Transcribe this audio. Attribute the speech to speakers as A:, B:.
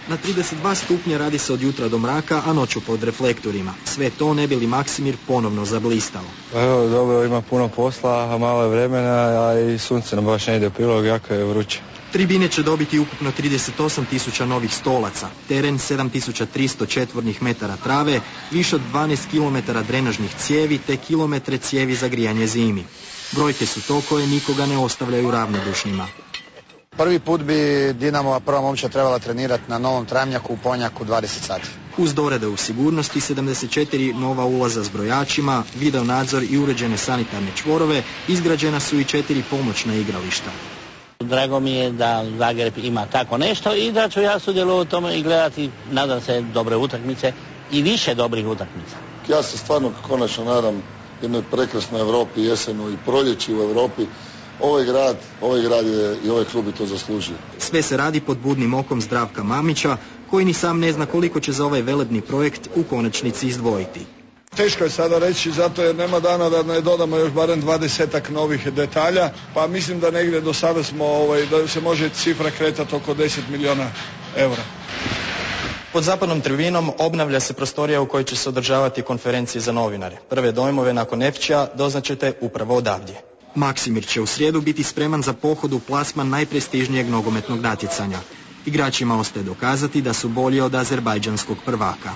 A: Na 32 stupnja radi se od jutra do mraka, a noću pod reflektorima. Sve to ne bi li Maksimir ponovno zablistao.
B: Evo, dobro, ima puno posla, a malo je vremena, a i sunce nam baš ne ide u prilog, jako je vruće.
A: Tribine će dobiti ukupno 38.000 novih stolaca, teren 7.300 četvornih metara trave, više od 12 km drenažnih cijevi te kilometre cijevi za grijanje zimi. Brojke su to koje nikoga ne ostavljaju ravnodušnima.
C: Prvi put bi Dinamova prva momčad trebala trenirati na novom travnjaku u Ponjaku 20 sati.
A: Uz dorade u sigurnosti, 74 nova ulaza s brojačima, video nadzor i uređene sanitarne čvorove, izgrađena su i 4 pomoćna igrališta.
D: Drago mi je da Zagreb ima tako nešto i da ću ja sudjelovati u tome i gledati, nadam se, dobre utakmice i više dobrih utakmica.
E: Ja se stvarno konačno nadam jednoj prekrasnoj Europi, jesenu i proljeći u Europi. Ovaj grad je i ovaj klub je to zaslužio.
A: Sve se radi pod budnim okom Zdravka Mamića, koji ni sam ne zna koliko će za ovaj velebni projekt u konačnici izdvojiti.
F: Teško je sada reći, zato jer nema dana da ne dodamo još barem 20 novih detalja, pa mislim da negdje do sada smo, da se može cifra kretati oko 10 milijuna eura.
A: Pod zapadnom tribunom obnavlja se prostorija u kojoj će se održavati konferencije za novinare. Prve dojmove nakon Efčija doznaćete upravo odavdje. Maksimir će u srijedu biti spreman za pohod u plasman najprestižnijeg nogometnog natjecanja. Igračima ostaje dokazati da su bolji od azerbajdžanskog prvaka.